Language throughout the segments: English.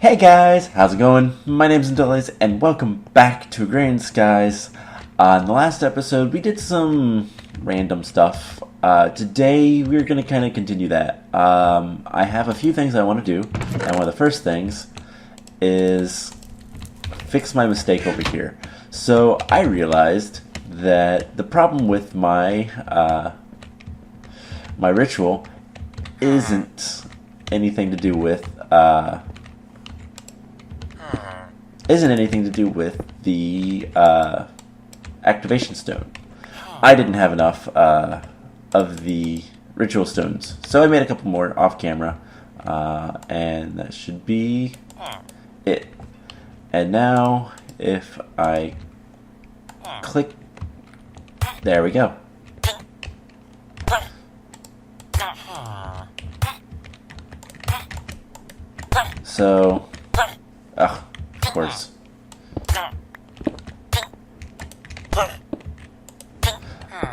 Hey guys, how's it going? My name's Delays, and welcome back to Agrarian guys. In the last episode, we did some random stuff. Today, we're going to kind of continue that. I have a few things I want to do, and one of the first things is fix my mistake over here. So, I realized that the problem with my my ritual isn't anything to do with the activation stone. I didn't have enough of the ritual stones, so I made a couple more off camera, and that should be it. And now, if I click, there we go. So, of course.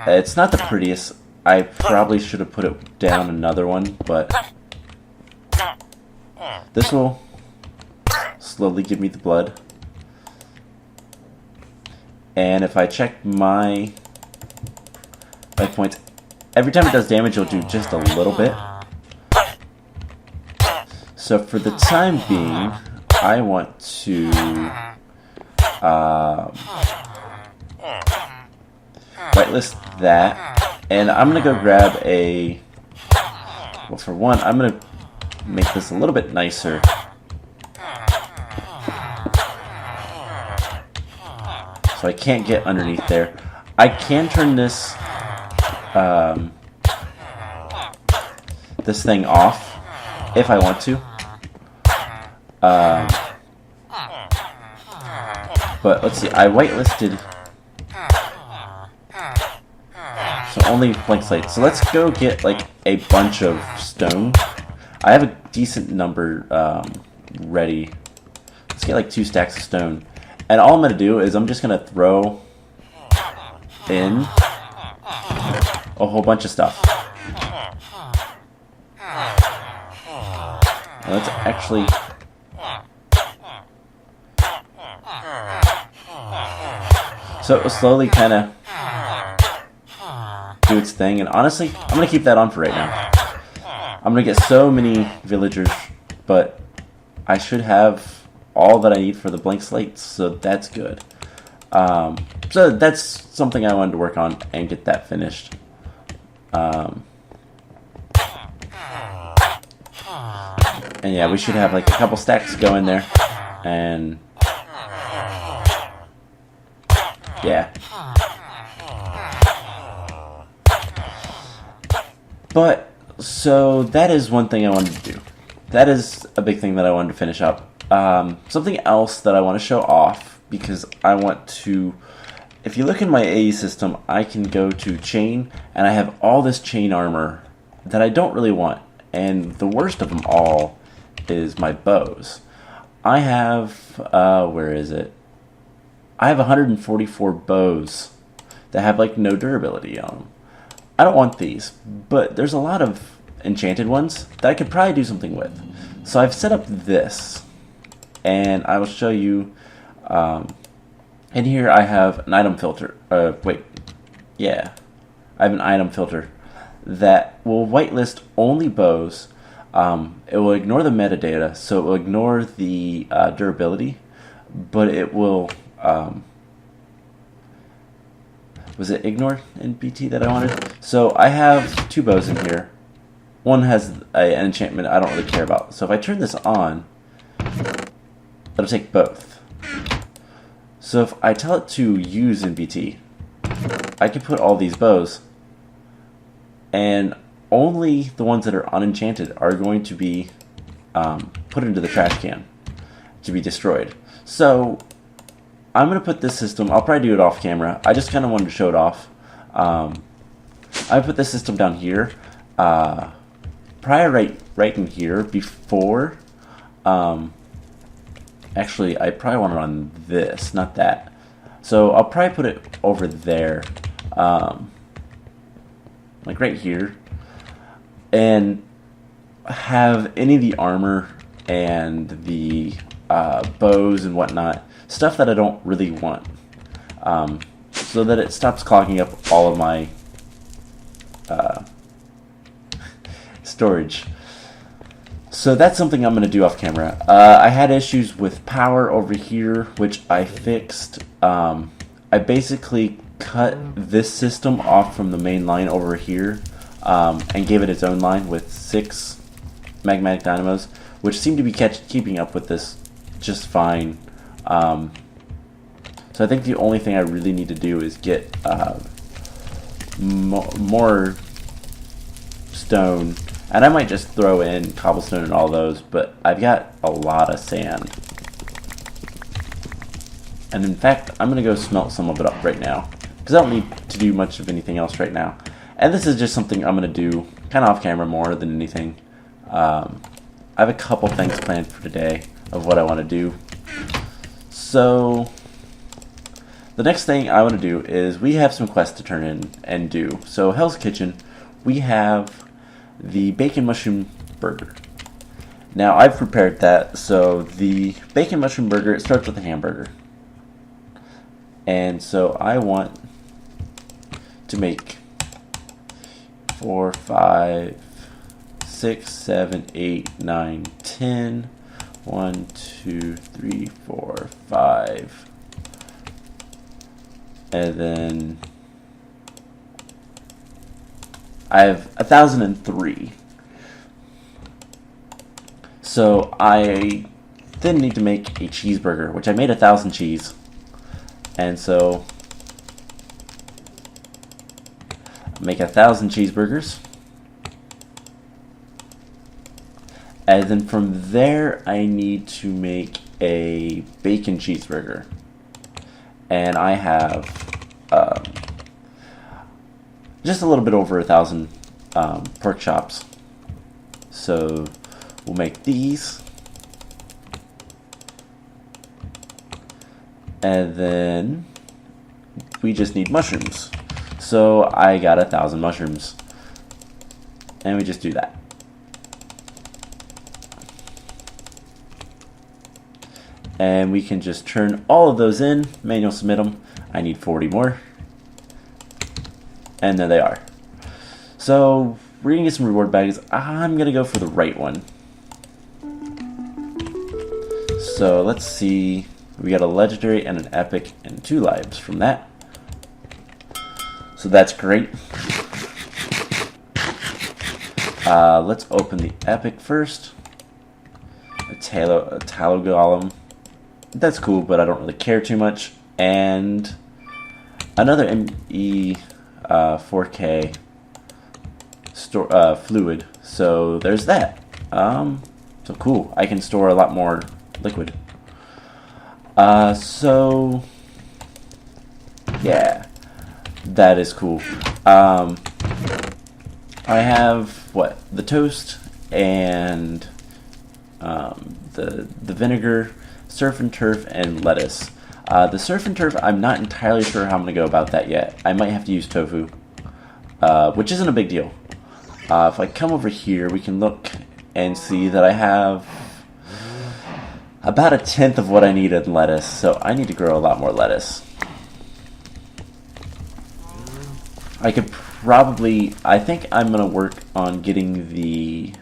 It's not the prettiest. I probably should have put it down another one, but this will slowly give me the blood. And if I check my life points, every time it does damage, it'll do just a little bit. So for the time being, I want to whitelist that, and I'm gonna go grab a. Well, for one, I'm gonna make this a little bit nicer. So I can't get underneath there. I can turn this this thing off if I want to. But let's see, I whitelisted, so only blank slate. So let's go get like a bunch of stone. I have a decent number ready. Let's get like 2 stacks of stone. And all I'm going to do is I'm just going to throw in a whole bunch of stuff. Now let's actually... So it will slowly kind of do its thing, and honestly, I'm going to keep that on for right now. I'm going to get so many villagers, but I should have all that I need for the blank slates, so that's good. So that's something I wanted to work on and get that finished. And yeah, we should have like a couple stacks go in there, and yeah. But, so that is one thing I wanted to do. That is a big thing that I wanted to finish up. Something else that I want to show off, because I want to... If you look in my AE system, I can go to chain, and I have all this chain armor that I don't really want. And the worst of them all is my bows. I have... where is it? I have 144 bows that have like no durability on them. I don't want these, but there's a lot of enchanted ones that I could probably do something with. So I've set up this, and I will show you. In here I have an item filter. I have an item filter that will whitelist only bows. It will ignore the metadata, so it will ignore the durability, but it will... was it ignore in BT that I wanted? So I have 2 bows in here. One has an enchantment I don't really care about. So if I turn this on, it'll take both. So if I tell it to use in BT, I can put all these bows, and only the ones that are unenchanted are going to be put into the trash can to be destroyed. So I'm going to put this system, I'll probably do it off camera, I just kind of wanted to show it off. I put this system down here, probably right in here before, actually I probably want it on this, not that. So I'll probably put it over there, like right here, and have any of the armor and the bows and whatnot, stuff that I don't really want, so that it stops clogging up all of my storage. So that's something I'm going to do off camera. I had issues with power over here, which I fixed. I basically cut this system off from the main line over here, and gave it its own line with 6 magmatic dynamos, which seem to be keeping up with this just fine. So I think the only thing I really need to do is get more stone, and I might just throw in cobblestone and all those, but I've got a lot of sand. And in fact, I'm going to go smelt some of it up right now, because I don't need to do much of anything else right now. And this is just something I'm going to do kind of off camera more than anything. I have a couple things planned for today of what I want to do. So the next thing I want to do is we have some quests to turn in and do. So Hell's Kitchen, we have the bacon mushroom burger. Now I've prepared that. So the bacon mushroom burger, it starts with a hamburger. And so I want to make 4, 5, 6, 7, 8, 9, 10. 1, 2, 3, 4, 5. And then I have 1,003. So I then need to make a cheeseburger, which I made 1,000 cheese. And so make 1,000 cheeseburgers. And then from there, I need to make a bacon cheeseburger. And I have just a little bit over 1,000 pork chops. So we'll make these. And then we just need mushrooms. So I got 1,000 mushrooms. And we just do that. And we can just turn all of those in, manual submit them. I need 40 more. And there they are. So we're gonna get some reward bags. I'm gonna go for the right one. So let's see. We got a legendary and an epic and 2 lives from that. So that's great. Let's open the epic first. A tallow golem. That's cool, but I don't really care too much. And another ME 4K fluid. So there's that. So cool. I can store a lot more liquid. So yeah, that is cool. I have the toast and the vinegar, surf and turf, and lettuce. The surf and turf, I'm not entirely sure how I'm gonna go about that yet. I might have to use tofu, which isn't a big deal. If I come over here, we can look and see that I have about 1/10 of what I need in lettuce, so I need to grow a lot more lettuce. I could probably, I think I'm going to work on getting the,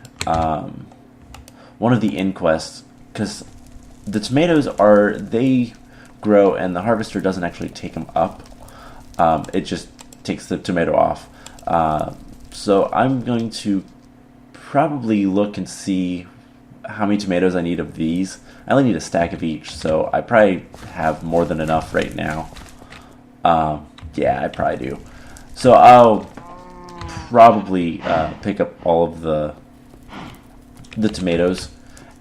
one of the inquests, because the tomatoes they grow and the harvester doesn't actually take them up. It just takes the tomato off. So I'm going to probably look and see how many tomatoes I need of these. I only need a stack of each, so I probably have more than enough right now. Yeah, I probably do. So I'll probably pick up all of the tomatoes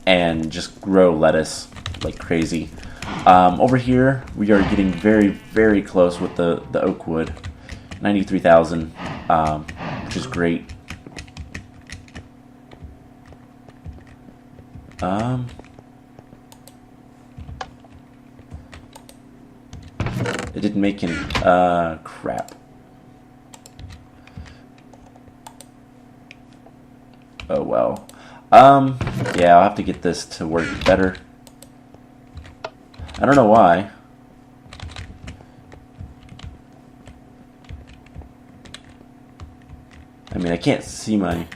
and just grow lettuce like crazy. Over here, we are getting very, very close with the oak wood. 93,000, which is great. It didn't make any, crap. Oh well. Yeah, I'll have to get this to work better. I don't know why. I mean, I can't see my...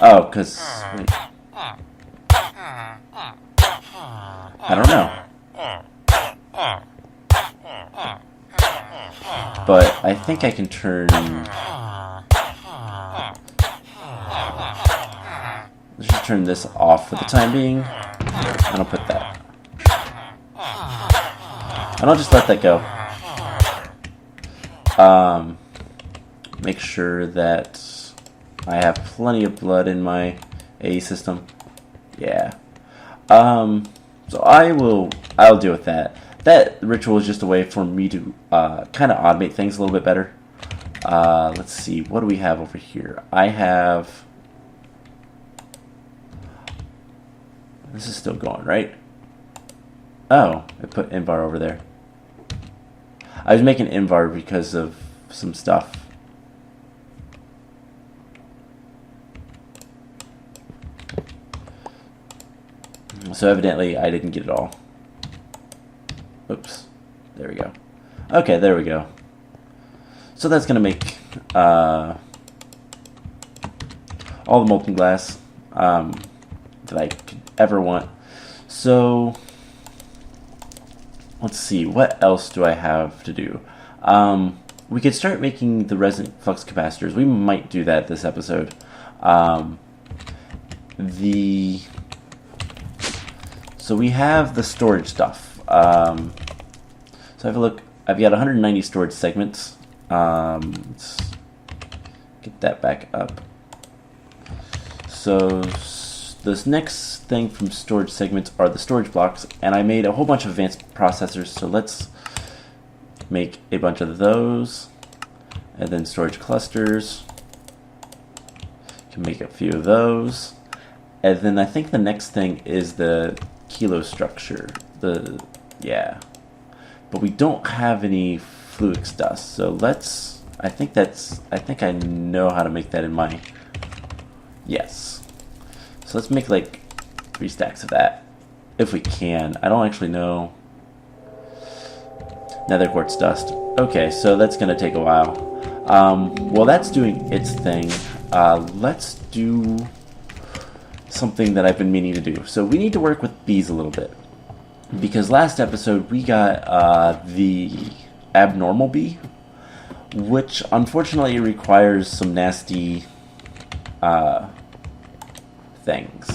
Oh, because... Wait. I don't know. But I think I can turn... Let's just turn this off for the time being. And I'll put that. And I'll just let that go. Make sure that I have plenty of blood in my A system. Yeah. So I'll deal with that. That ritual is just a way for me to kind of automate things a little bit better. Let's see, what do we have over here? I have... This is still going, right? Oh, I put Invar over there. I was making Invar because of some stuff. So evidently I didn't get it all. Oops. There we go. Okay, there we go. So that's going to make all the molten glass that I could ever want. So let's see, what else do I have to do? We could start making the resonant flux capacitors. We might do that this episode. So we have the storage stuff. So have a look. I've got 190 storage segments. Let's get that back up. So this next thing from storage segments are the storage blocks, and I made a whole bunch of advanced processors. So let's make a bunch of those, and then storage clusters. Can make a few of those, and then I think the next thing is the kilo structure. Yeah, but we don't have any fluix dust, so let's. I think I know how to make that in my. Yes. So let's make like 3 stacks of that, if we can. I don't actually know. Nether quartz dust. Okay, so that's gonna take a while. While that's doing its thing, let's do something that I've been meaning to do. So we need to work with bees a little bit, because last episode we got the abnormal bee, which unfortunately requires some nasty things.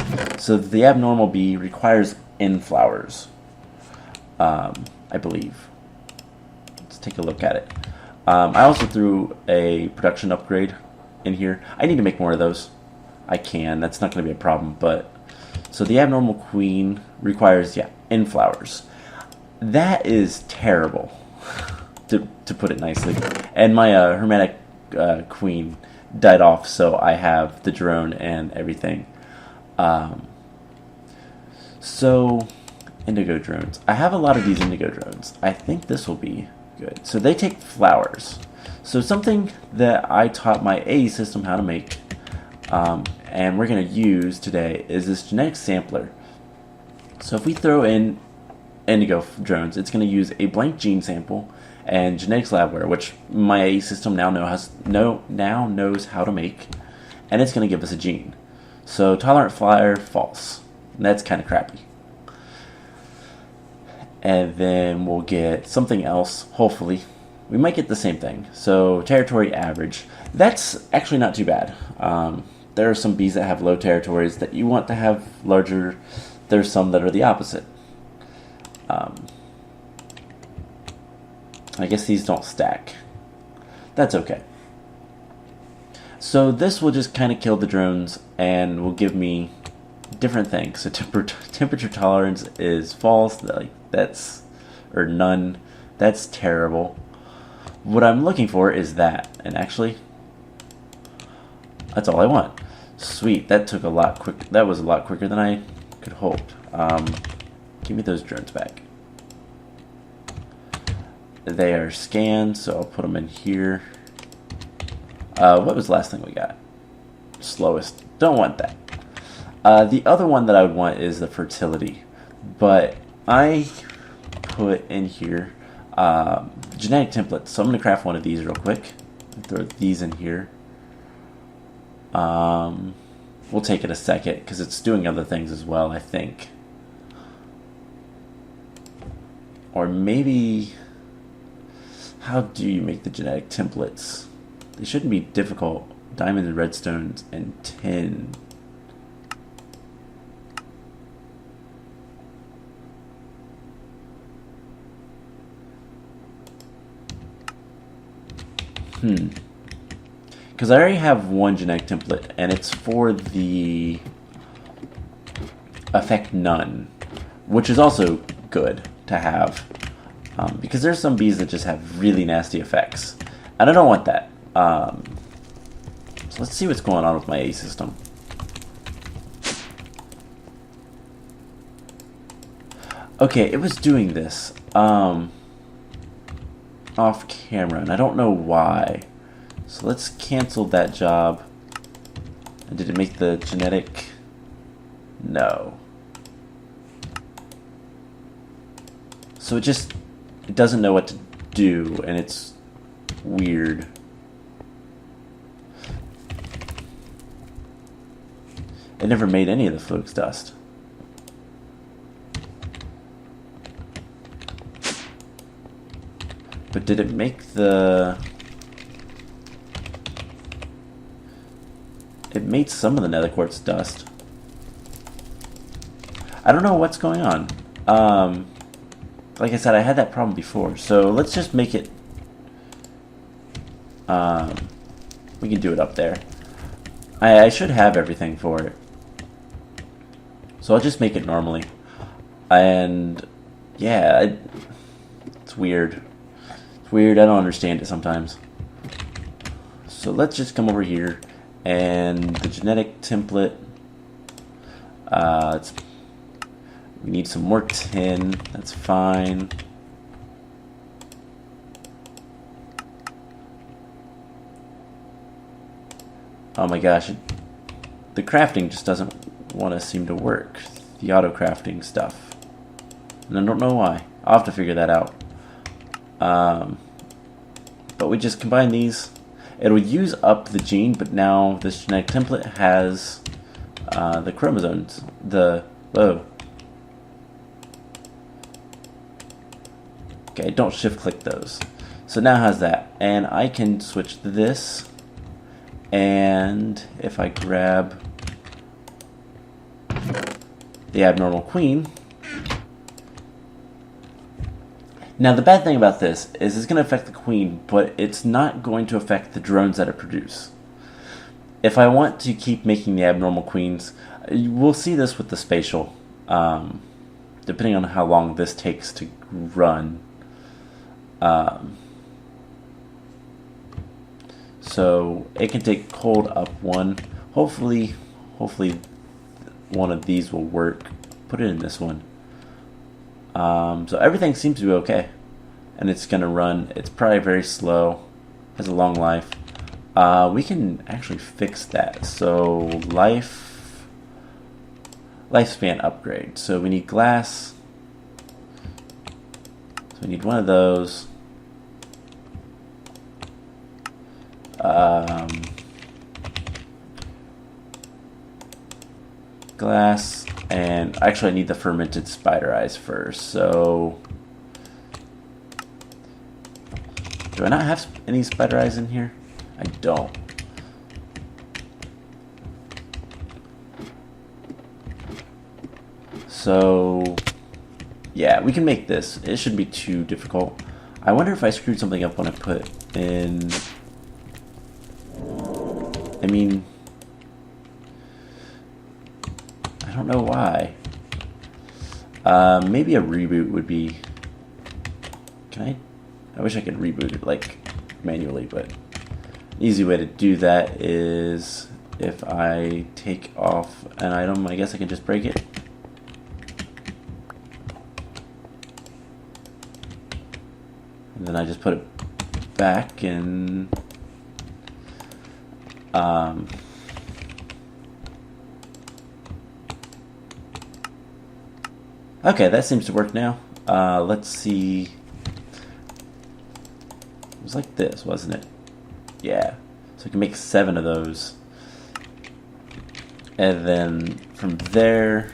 So the abnormal bee requires N flowers, I believe. Let's take a look at it. I also threw a production upgrade in here. I need to make more of those. I can. That's not going to be a problem. But so the abnormal queen requires N flowers. That is terrible, to put it nicely. And my hermetic queen died off, so I have the drone and everything. So indigo drones. I have a lot of these indigo drones. I think this will be good. So they take flowers. So something that I taught my AE system how to make, and we're going to use today, is this genetic sampler. So if we throw in indigo drones, it's going to use a blank gene sample and genetics labware, which my AE system now knows how to make, and it's going to give us a gene. So tolerant flyer, false. And that's kind of crappy. And then we'll get something else, hopefully. We might get the same thing. So territory average. That's actually not too bad. There are some bees that have low territories that you want to have larger. There's some that are the opposite. I guess these don't stack. That's okay. So this will just kind of kill the drones and will give me different things. So temperature tolerance is false, or none. That's terrible. What I'm looking for is that, and actually, that's all I want. Sweet, that took a lot quick. That was a lot quicker than I could hope. Give me those drones back. They are scanned, so I'll put them in here. What was the last thing we got? Slowest. Don't want that. The other one that I would want is the fertility. But I put in here genetic templates. So I'm going to craft one of these real quick. Throw these in here. We'll take it a second because it's doing other things as well, I think. Or maybe, how do you make the genetic templates? They shouldn't be difficult. Diamond and redstones and tin. Because I already have one genetic template, and it's for the effect none, which is also good to have, because there's some bees that just have really nasty effects, and I don't want that. So let's see what's going on with my A system. Okay, it was doing this off camera, and I don't know why. So let's cancel that job. And did it make the genetic? No. So it doesn't know what to do, and it's weird. It never made any of the flukes dust. But did it make the... It made some of the nether quartz dust. I don't know what's going on. Like I said, I had that problem before. So let's just make it... we can do it up there. I should have everything for it. So I'll just make it normally. And yeah, it's weird. It's weird, I don't understand it sometimes. So let's just come over here. And the genetic template, we need some more tin, that's fine. Oh my gosh, the crafting just doesn't want to seem to work, the auto crafting stuff. And I don't know why, I'll have to figure that out. But we just combine these. It'll use up the gene, but now this genetic template has the chromosomes. Okay, don't shift click those. So now it has that. And I can switch this. And if I grab the abnormal queen. Now the bad thing about this is it's going to affect the queen, but it's not going to affect the drones that it produces. If I want to keep making the abnormal queens, we'll see this with the spatial, depending on how long this takes to run. So it can take cold up one. Hopefully one of these will work. Put it in this one. So everything seems to be okay, and it's gonna run. It's probably very slow, has a long life. We can actually fix that. So lifespan upgrade. So we need glass. So we need one of those. Glass, and actually I need the fermented spider eyes first. So do I not have any spider eyes in here? I don't. So yeah, we can make this. It shouldn't be too difficult. I wonder if I screwed something up when I put in... I mean, I don't know why. Maybe a reboot would be... I wish I could reboot it like manually, but an easy way to do that is if I take off an item, I guess I can just break it. And then I just put it back, and Um, okay, that seems to work now. Let's see. It was like this, wasn't it? Yeah. So we can make 7 of those. And then from there,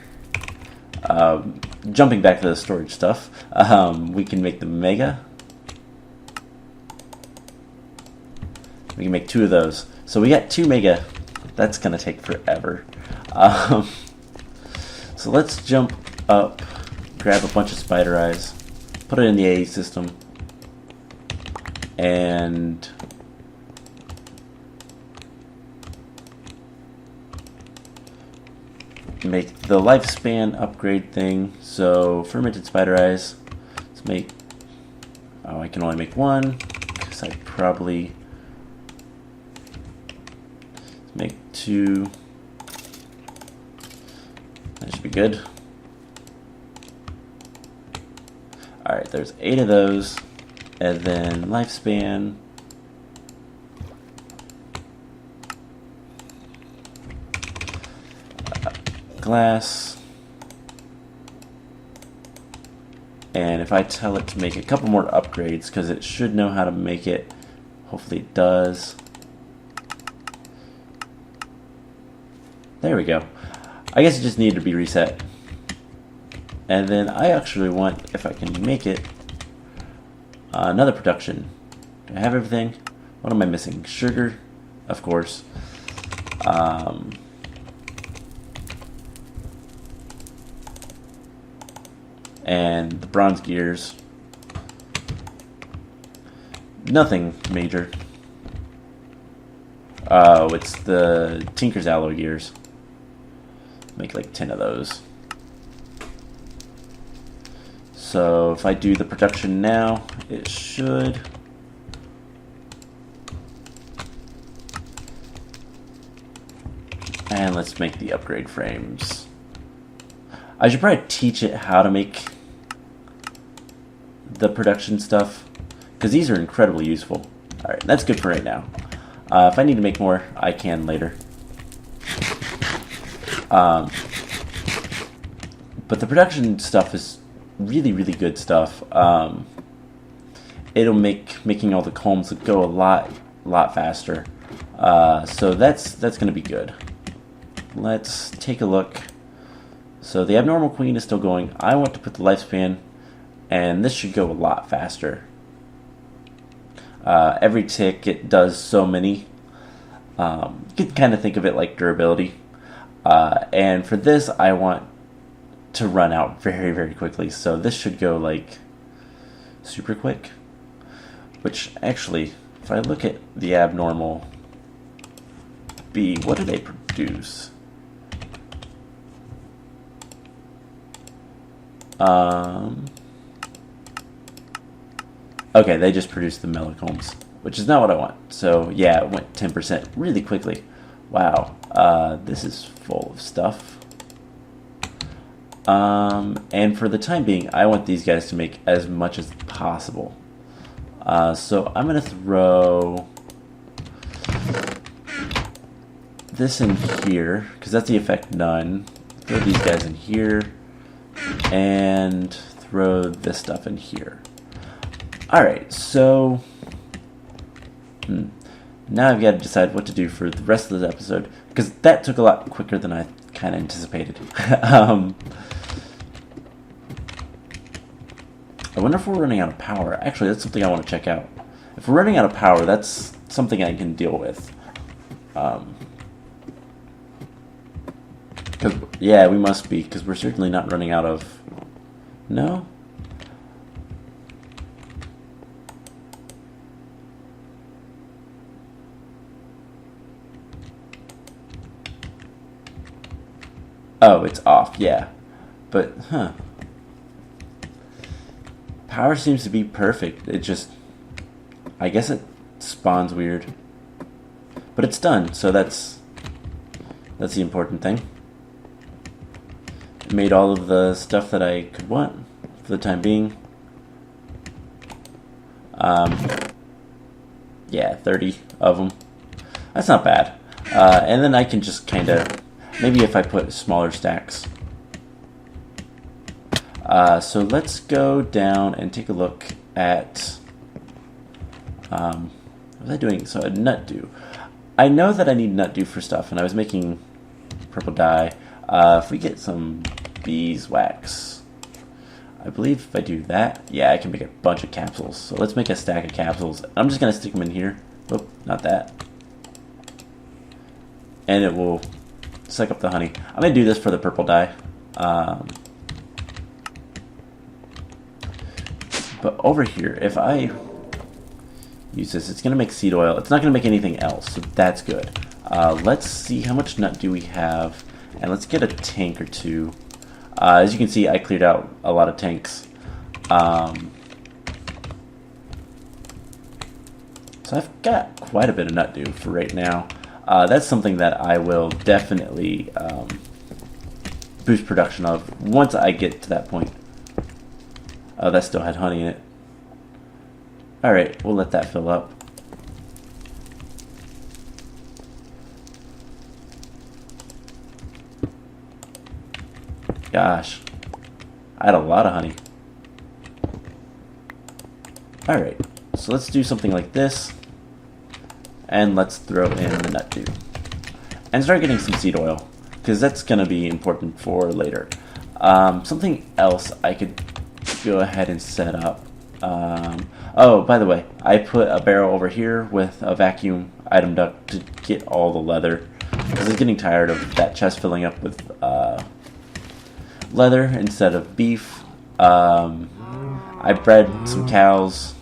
jumping back to the storage stuff, we can make the mega. We can make 2 of those. So we got 2 mega. That's going to take forever. So let's jump up, grab a bunch of spider eyes, put it in the A system, and make the lifespan upgrade thing. So fermented spider eyes, let's make, oh, I can only make 1 because I probably make 2. That should be good. Alright, there's 8 of those, and then lifespan, glass, and if I tell it to make a couple more upgrades, because it should know how to make it, hopefully it does. There we go. I guess it just needed to be reset. And then I actually want, if I can make it, another production. Do I have everything? What am I missing? Sugar, of course. And the bronze gears. Nothing major. Oh, it's the Tinker's alloy gears. Make like 10 of those. So if I do the production now, it should. And let's make the upgrade frames. I should probably teach it how to make the production stuff, because these are incredibly useful. Alright, that's good for right now. If I need to make more, I can later. But the production stuff is really, really good stuff. It'll make making all the combs go a lot faster. So that's going to be good. Let's take a look. So the abnormal queen is still going. I want to put the lifespan, and this should go a lot faster. Every tick, it does so many. You can kind of think of it like durability. And for this, I want to run out very, very quickly. So this should go like super quick. Which actually, if I look at the abnormal B, what do they produce? Okay, they just produced the mellocombs, which is not what I want. So yeah, it went 10% really quickly. Wow, this is full of stuff. And for the time being, I want these guys to make as much as possible. So I'm going to throw this in here, because that's the effect none. Throw these guys in here, and throw this stuff in here. Alright, so now I've got to decide what to do for the rest of this episode, because that took a lot quicker than I kind of anticipated. I wonder if we're running out of power. Actually, that's something I want to check out. If we're running out of power, that's something I can deal with. Yeah, we must be, because we're certainly not running out of... No? Oh, it's off, yeah. But, power seems to be perfect. It just... I guess it spawns weird. But it's done, so that's the important thing. It made all of the stuff that I could want for the time being. Yeah, 30 of them. That's not bad. And then I can just kind of, maybe if I put smaller stacks. So let's go down and take a look at, what was I doing? So a nut dew. I know that I need nut dew for stuff, and I was making purple dye. If we get some beeswax, I believe if I do that, yeah, I can make a bunch of capsules. So let's make a stack of capsules. I'm just going to stick them in here. Oh, not that. And it will suck up the honey. I'm going to do this for the purple dye. But over here, if I use this, it's going to make seed oil. It's not going to make anything else, so that's good. Let's see how much nut do we have, and let's get a tank or two. As you can see, I cleared out a lot of tanks. So I've got quite a bit of nut dew for right now. That's something that I will definitely boost production of once I get to that point. Oh, that still had honey in it. Alright, we'll let that fill up. Gosh, I had a lot of honey. Alright, so let's do something like this. And let's throw in the nut dew. And start getting some seed oil, because that's going to be important for later. Something else I could go ahead and set up. Oh, by the way, I put a barrel over here with a vacuum item duct to get all the leather, because I was getting tired of that chest filling up with leather instead of beef. I bred some cows,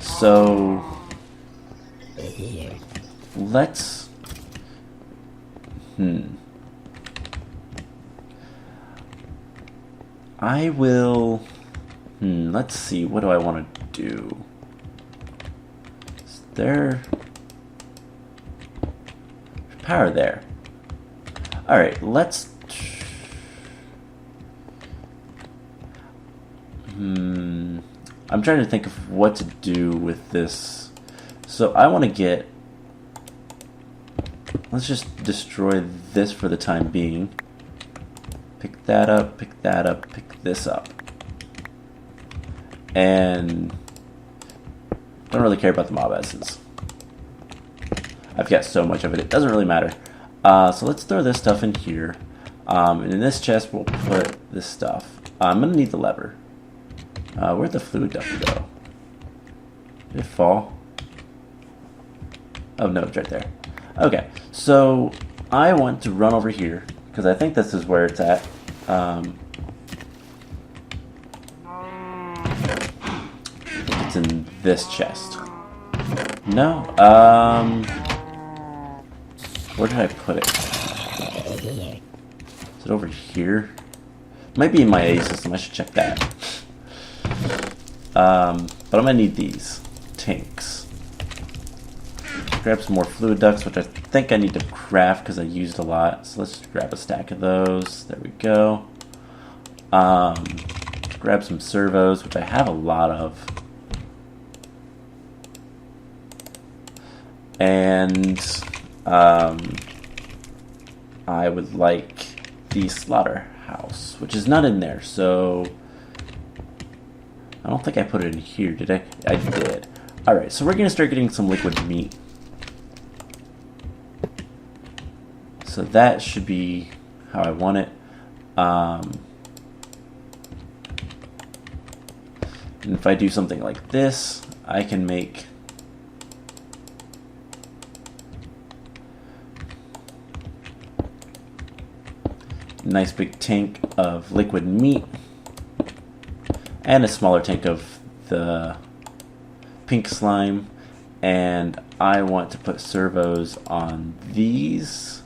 so let's I will let's see, what do I want to do? Is there power there? Alright, let's I'm trying to think of what to do with this. So I want to get, let's just destroy this for the time being. Pick that up, pick that up, pick this up. And don't really care about the mob essence. I've got so much of it, it doesn't really matter. So let's throw this stuff in here. And in this chest we'll put this stuff. I'm going to need the lever. Where'd the fluid duct go? Did it fall? Oh no, it's right there. Okay, so I want to run over here, because I think this is where it's at. It's in this chest. No, where did I put it? Is it over here? It might be in my A system, I should check that. But I'm gonna need these tanks. Grab some more fluid ducts, which I think I need to craft because I used a lot. So let's just grab a stack of those. There we go. Grab some servos, which I have a lot of. And I would like the slaughterhouse, which is not in there, so I don't think I put it in here, did I? I did. Alright, so we're going to start getting some liquid meat. So that should be how I want it. And if I do something like this, I can make a nice big tank of liquid meat. And a smaller tank of the pink slime, and I want to put servos on these.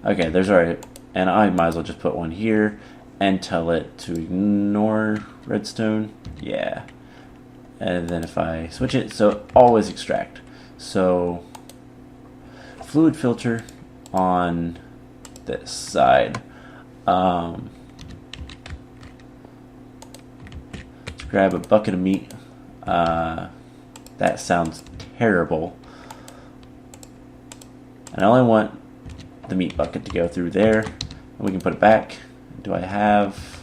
Okay, there's alright, and I might as well just put one here and tell it to ignore redstone. Yeah, and then if I switch it, so always extract. So fluid filter on this side. Let's grab a bucket of meat. That sounds terrible. And I only want the meat bucket to go through there. And we can put it back. Do I have...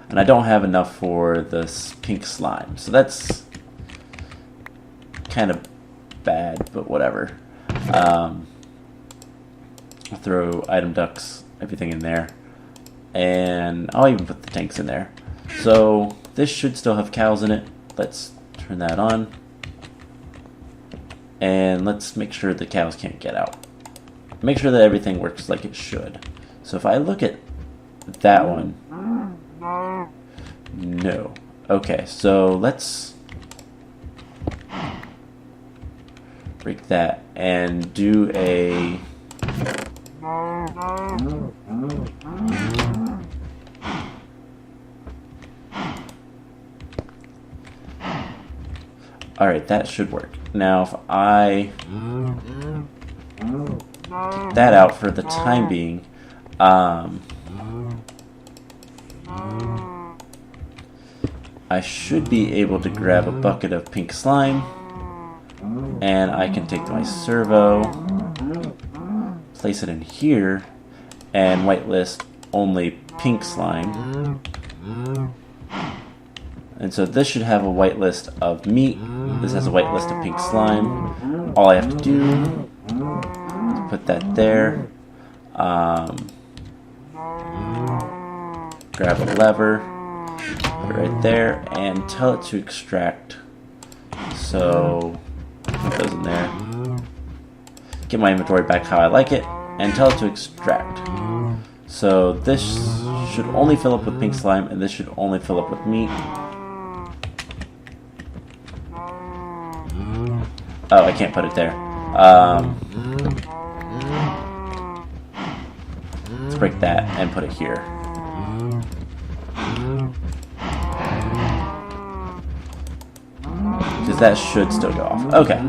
And I don't have enough for this pink slime. So that's kind of bad, but whatever. I'll throw item ducks, everything in there. And I'll even put the tanks in there. So this should still have cows in it. Let's turn that on. And let's make sure the cows can't get out. Make sure that everything works like it should. So if I look at that one... No. Okay, so let's break that and do a... Alright, that should work. Now if I get that out for the time being, I should be able to grab a bucket of pink slime, and I can take my servo, place it in here, and whitelist only pink slime. And so this should have a whitelist of meat. This has a whitelist of pink slime. All I have to do is put that there. Grab a lever, put it right there, and tell it to extract. So put those in there. Get my inventory back how I like it, and tell it to extract. So this should only fill up with pink slime, and this should only fill up with meat. Oh, I can't put it there. Let's break that and put it here. Because that should still go off. Okay.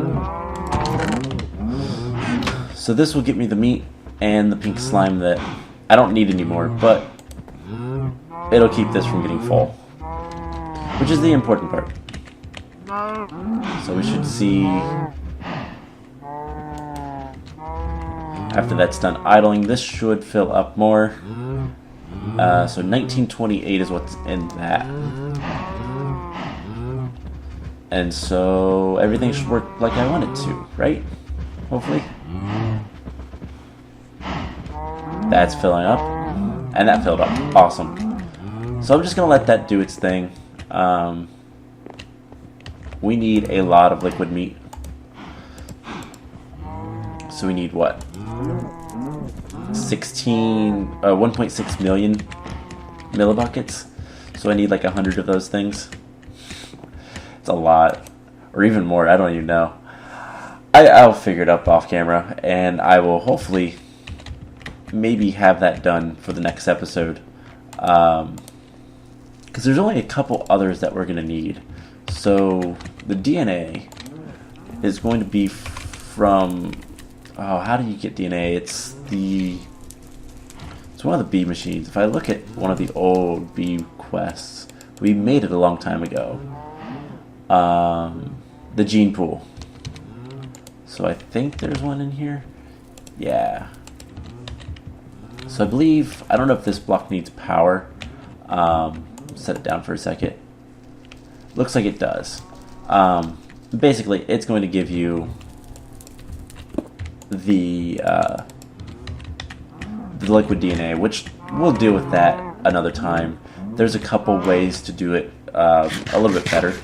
So this will get me the meat and the pink slime that I don't need anymore, but it'll keep this from getting full, which is the important part. So we should see, after that's done idling, this should fill up more. So 1928 is what's in that. And so everything should work like I want it to, right? Hopefully. That's filling up. And that filled up. Awesome. So I'm just going to let that do its thing. We need a lot of liquid meat. So we need what? 1.6 million millibuckets. So I need like 100 of those things. It's a lot. Or even more, I don't even know. I'll figure it up off camera, and I will hopefully maybe have that done for the next episode. Because there's only a couple others that we're going to need. So the DNA is going to be from... Oh, how do you get DNA? It's one of the bee machines. If I look at one of the old bee quests, we made it a long time ago. The gene pool. So I think there's one in here. Yeah. So I believe, I don't know if this block needs power. Set it down for a second. Looks like it does. Basically, it's going to give you the liquid DNA, which we'll deal with that another time. There's a couple ways to do it a little bit better.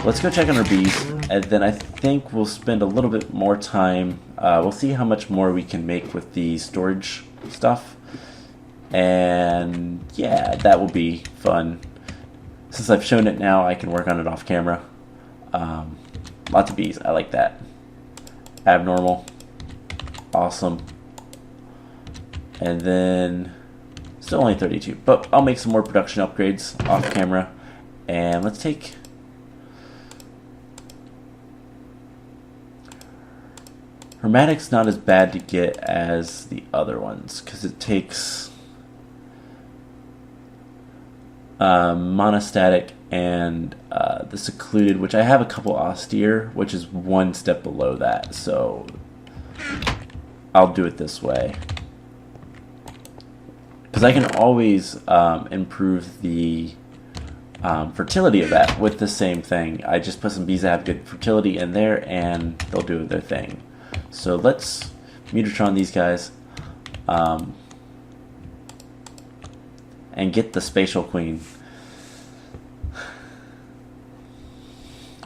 Let's go check on our bees, and then I think we'll spend a little bit more time. We'll see how much more we can make with the storage stuff. And yeah, that will be fun. Since I've shown it now, I can work on it off camera. Lots of bees, I like that. Abnormal. Awesome. And then, still only 32, but I'll make some more production upgrades off camera. And let's take... Hermetic's not as bad to get as the other ones, because it takes... monostatic, and the secluded, which I have a couple austere, which is one step below that. So I'll do it this way. Because I can always improve the fertility of that with the same thing. I just put some bees that have good fertility in there, and they'll do their thing. So let's Mutatron these guys and get the spatial queen.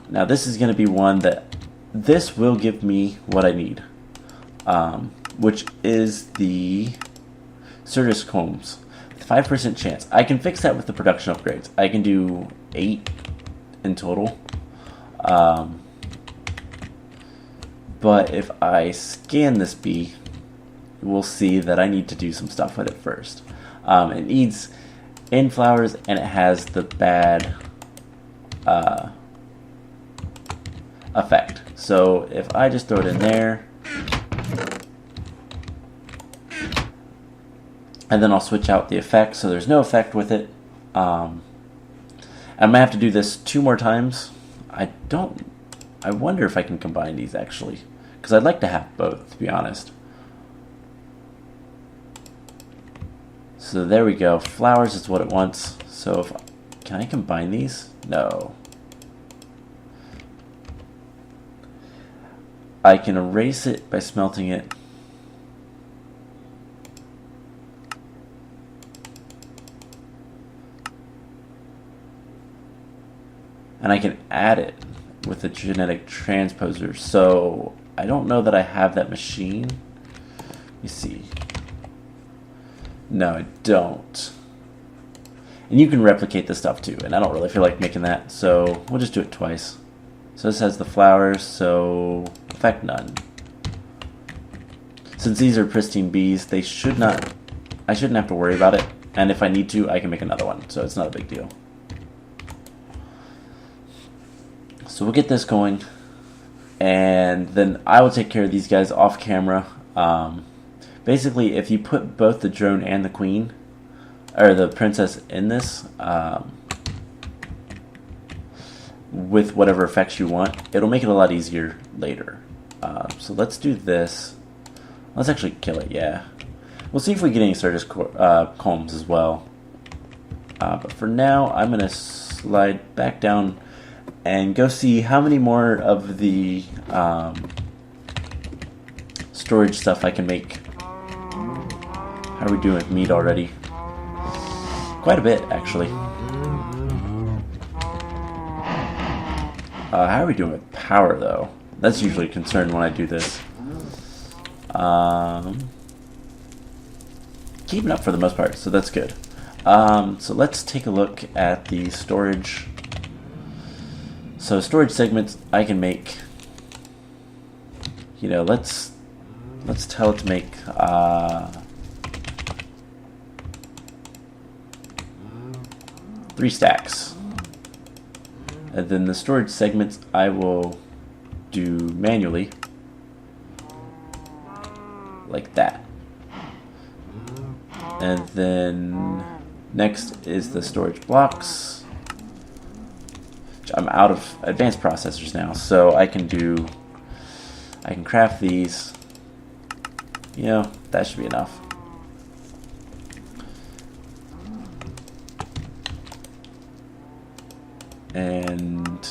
Now this is going to be one that this will give me what I need, which is the Sturgis combs. 5% chance. I can fix that with the production upgrades. I can do 8 in total. But if I scan this bee, we'll see that I need to do some stuff with it first. It needs in flowers, and it has the bad effect. So if I just throw it in there, and then I'll switch out the effect so there's no effect with it. I might have to do this 2 more times. I wonder if I can combine these actually, because I'd like to have both, to be honest. So there we go. Flowers is what it wants. So can I combine these? No. I can erase it by smelting it. And I can add it with a genetic transposer. So I don't know that I have that machine. Let me see. No, I don't. And you can replicate this stuff too, and I don't really feel like making that, so we'll just do it twice. So this has the flowers, so effect none. Since these are pristine bees, I shouldn't have to worry about it, and if I need to, I can make another one, so it's not a big deal. So we'll get this going, and then I will take care of these guys off camera. Basically, if you put both the drone and the queen, or the princess in this, with whatever effects you want, it'll make it a lot easier later. So let's do this. Let's actually kill it, yeah. We'll see if we get any Sturgis combs as well. But for now, I'm going to slide back down and go see how many more of the storage stuff I can make. How are we doing with meat already? Quite a bit, actually. How are we doing with power, though? That's usually a concern when I do this. Keeping up for the most part, so that's good. So let's take a look at the storage. So storage segments I can make. You know, let's tell it to make 3 stacks. And then the storage segments I will do manually, like that. And then next is the storage blocks. I'm out of advanced processors now, so I can craft these. You know, that should be enough. And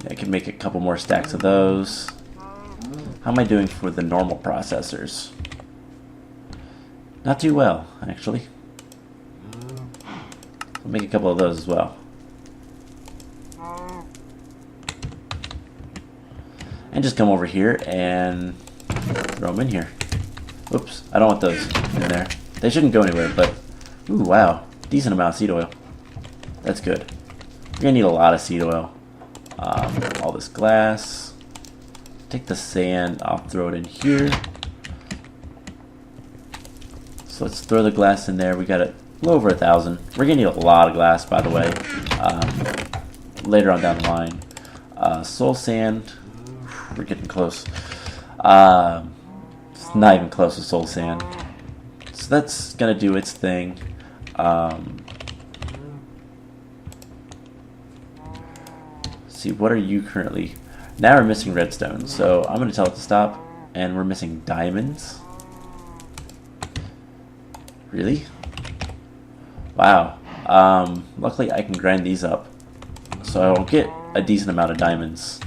I can make a couple more stacks of those. How am I doing for the normal processors? Not too well, actually. I'll make a couple of those as well. And just come over here and throw them in here. Oops, I don't want those in there. They shouldn't go anywhere, but ooh, wow, decent amount of seed oil. That's good. You're gonna need a lot of seed oil. All this glass. Take the sand, I'll throw it in here. So let's throw the glass in there. We got a little over 1,000. We're gonna need a lot of glass, by the way, later on down the line. Soul sand. We're getting close. It's not even close to soul sand. So that's gonna do its thing. See, what are you currently? Now we're missing redstone, so I'm gonna tell it to stop. And we're missing diamonds. Really? Wow. Luckily I can grind these up, so I'll get a decent amount of diamonds.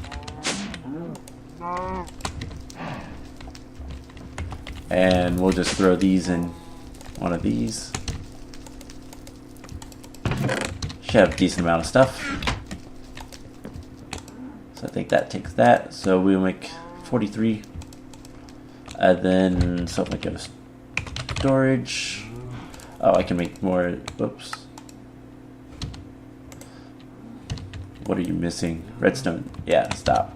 And we'll just throw these in one of these. Should have a decent amount of stuff. So I think that takes that. So we'll make 43. And then something go to storage. Oh, I can make more. Whoops. What are you missing? Redstone. Yeah, stop.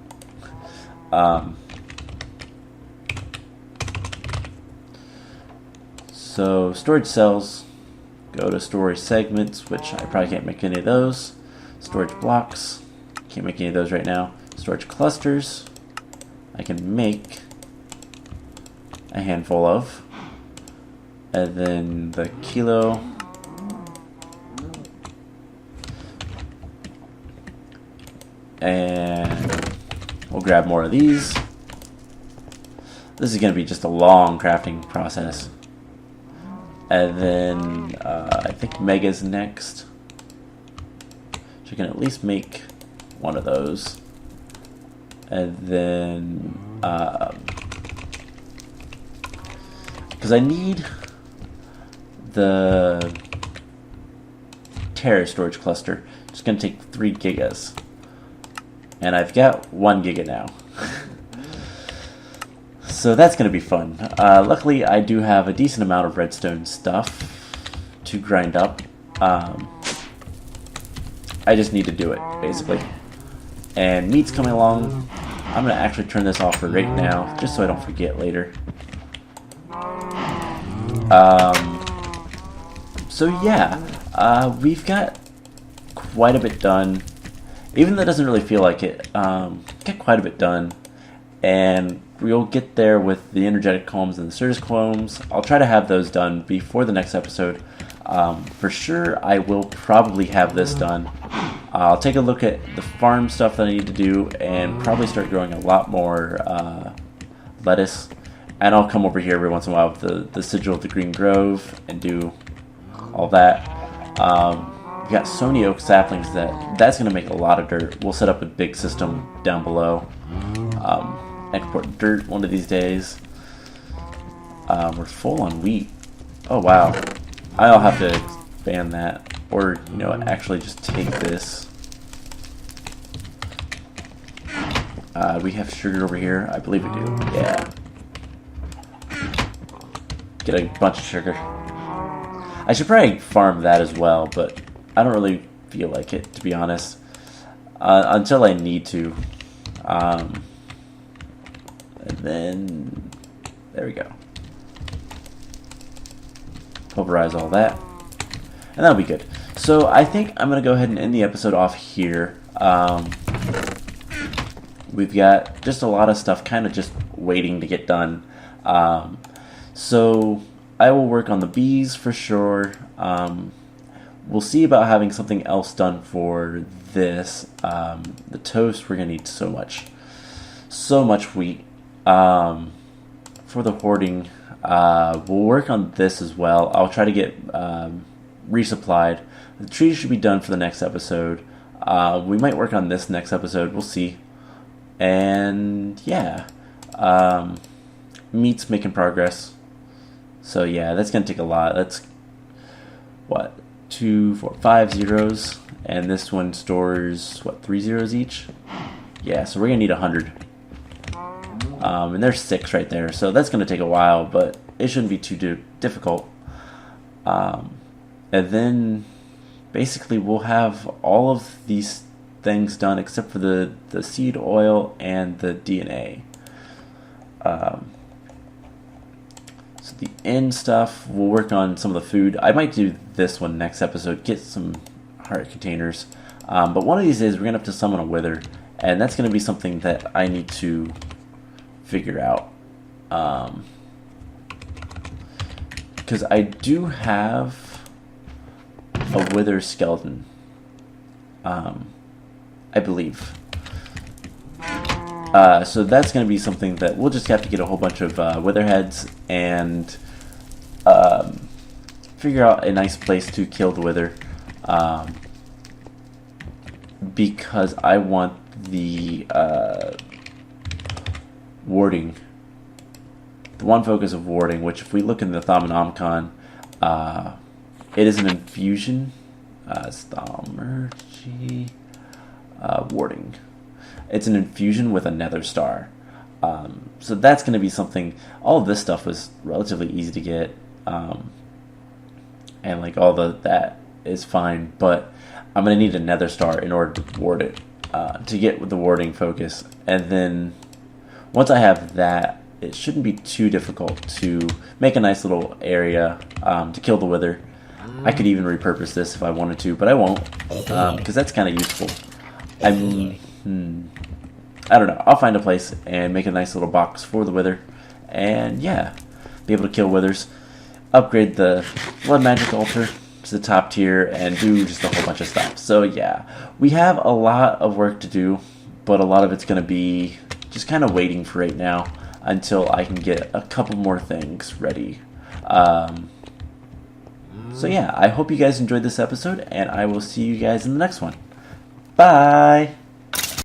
So storage cells, go to storage segments, which I probably can't make any of those. Storage blocks, can't make any of those right now. Storage clusters, I can make a handful of. And then the kilo. And we'll grab more of these. This is going to be just a long crafting process. And then I think Mega's next. So you can at least make one of those. And then because I need the Terra storage cluster. It's going to take 3 gigas. And I've got 1 giga now. So that's going to be fun. Luckily, I do have a decent amount of redstone stuff to grind up. I just need to do it, basically. And meat's coming along. I'm going to actually turn this off for right now, just so I don't forget later. So yeah, we've got quite a bit done. Even though it doesn't really feel like it, get quite a bit done. And we'll get there with the energetic combs and the surge combs. I'll try to have those done before the next episode. For sure, I will probably have this done. I'll take a look at the farm stuff that I need to do and probably start growing a lot more lettuce. And I'll come over here every once in a while with the sigil of the Green Grove and do all that. We got so many oak saplings that's going to make a lot of dirt. We'll set up a big system down below. Export dirt one of these days. We're full on wheat. Oh wow. I'll have to expand that, or you know, actually just take this. We have sugar over here. I believe we do. Yeah. Get a bunch of sugar. I should probably farm that as well, but I don't really feel like it, to be honest. Until I need to. And then, there we go. Pulverize all that. And that'll be good. So I think I'm going to go ahead and end the episode off here. We've got just a lot of stuff kind of just waiting to get done. So I will work on the bees for sure. We'll see about having something else done for this. The toast, we're going to need so much wheat. For the hoarding, we'll work on this as well. I'll try to get resupplied. The trees should be done for the next episode. We might work on this next episode. We'll see. And yeah, meat's making progress. So yeah, that's gonna take a lot. That's what, 2, 4, 5 zeros, and this one stores what, 3 zeros each. Yeah, so we're gonna need 100. And there's 6 right there, so that's going to take a while, but it shouldn't be too difficult. And then basically we'll have all of these things done except for the seed oil and the DNA. So the end stuff, we'll work on some of the food. I might do this one next episode, get some heart containers. But one of these days we're going to have to summon a wither, and that's going to be something that I need to because I do have a wither skeleton, I believe. So that's going to be something that we'll just have to get a whole bunch of wither heads and figure out a nice place to kill the wither, because I want the warding, the one focus of warding, which if we look in the Thaumanomicon, it is an infusion, warding. It's an infusion with a nether star. So that's going to be something. All of this stuff was relatively easy to get, and like all that is fine. But I'm going to need a nether star in order to ward it, to get the warding focus. And then once I have that, it shouldn't be too difficult to make a nice little area to kill the wither. I could even repurpose this if I wanted to, but I won't, because that's kind of useful. I don't know. I'll find a place and make a nice little box for the wither, and yeah, be able to kill withers, upgrade the blood magic altar to the top tier, and do just a whole bunch of stuff. So yeah, we have a lot of work to do, but a lot of it's going to be just kind of waiting for right now until I can get a couple more things ready. So yeah, I hope you guys enjoyed this episode, and I will see you guys in the next one. Bye!